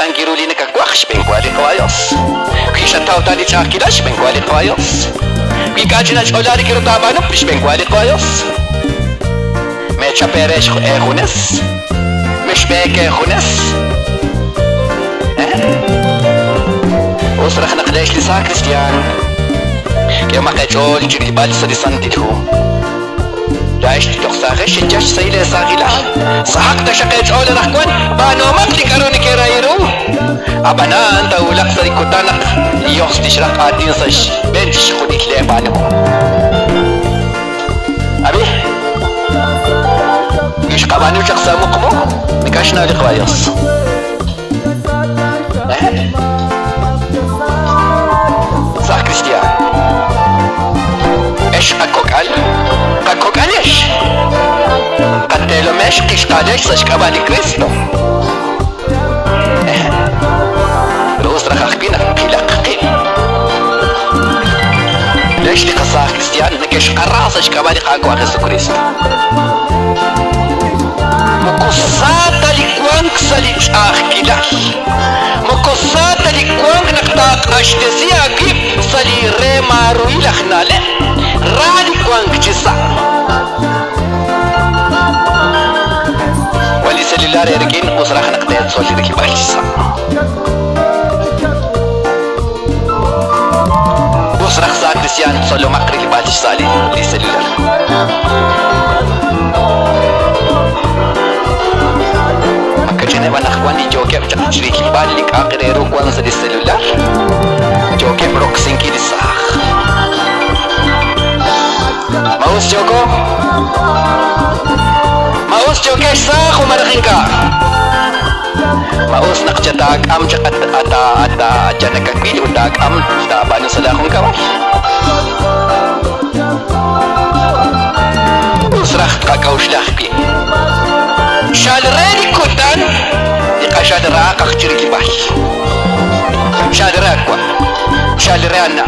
tangiruli nakakwaksh benkwali kwayos. Kisha tautali chakilash benkwali kwayos. Kikachina cholari kirutabano pish benkwali kwayos. Mecha peresh ejunes. Mishbeke ejunes. Usrach naklesh li sa Cristian. Kaya makachol jiribal sa disantito. Daesh toksagesh jash sayle sagila. Sahak ta shaqechol rakwan bano makli karuni kerairu. Abana anta ulak sa ikutanak iyos tishrak adin sa bench kudik le bano. Abi Gish kabanu chak sa mukmo nikash na liqwayos. Sa Cristian. ايش اكوكال اكوكال ايش قتلوا مش كيش قادش ساش كابالي كريستو روز رخ اخبينا قيلق قيل ليش لي قصا كريستيان نكش قراص اش كابالي قاقوا خيسو كريستو مكوساتا لكوانك ساليش اخ كيلاش مكوساتا لكوانك نقطاق اشتسي اقيب سالي ري ماروي لخنالي راني كوانك جسا ولي سليلار يرقين وصراخ نقطيت صولي ذكي بالجسا وصراخ ساعة كريستيان صولو مقري بالجسا لي سليلار أكجنة ونخواني جوكيب شريكي بالك آخر روكوان سدي السلولار جوكيب روكسينكي للساخ Maus Joko Maus Jokesh sa kumaraking ka Maus nakjadag am jakat ata dyan nagkakbili udag am tabano sa lakong ka Usrah kakaush lakbi Shalredi kutan Ikashadra kakchirikibal Shadra kwa Shadra na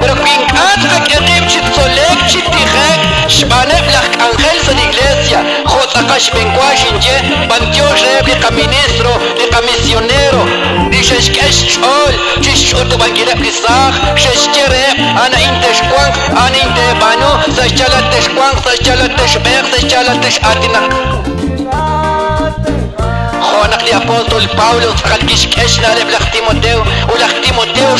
Pero pinkat kakyakim chit solek chit tikhek Shbanef lak angel sa iglesia Khot akash benkwa shinje Bantiyo sheb li kaministro Li kamisionero Di sheshkesh chol Chish choto bangilep li sakh Sheshkere Ana intesh kwang Ana inte banu Sashchalat tesh kwang Sashchalat tesh bek Sashchalat tesh atinak Khonak li apostol Paulo Fakal kishkesh nalep lak Timoteo Ulak Timoteo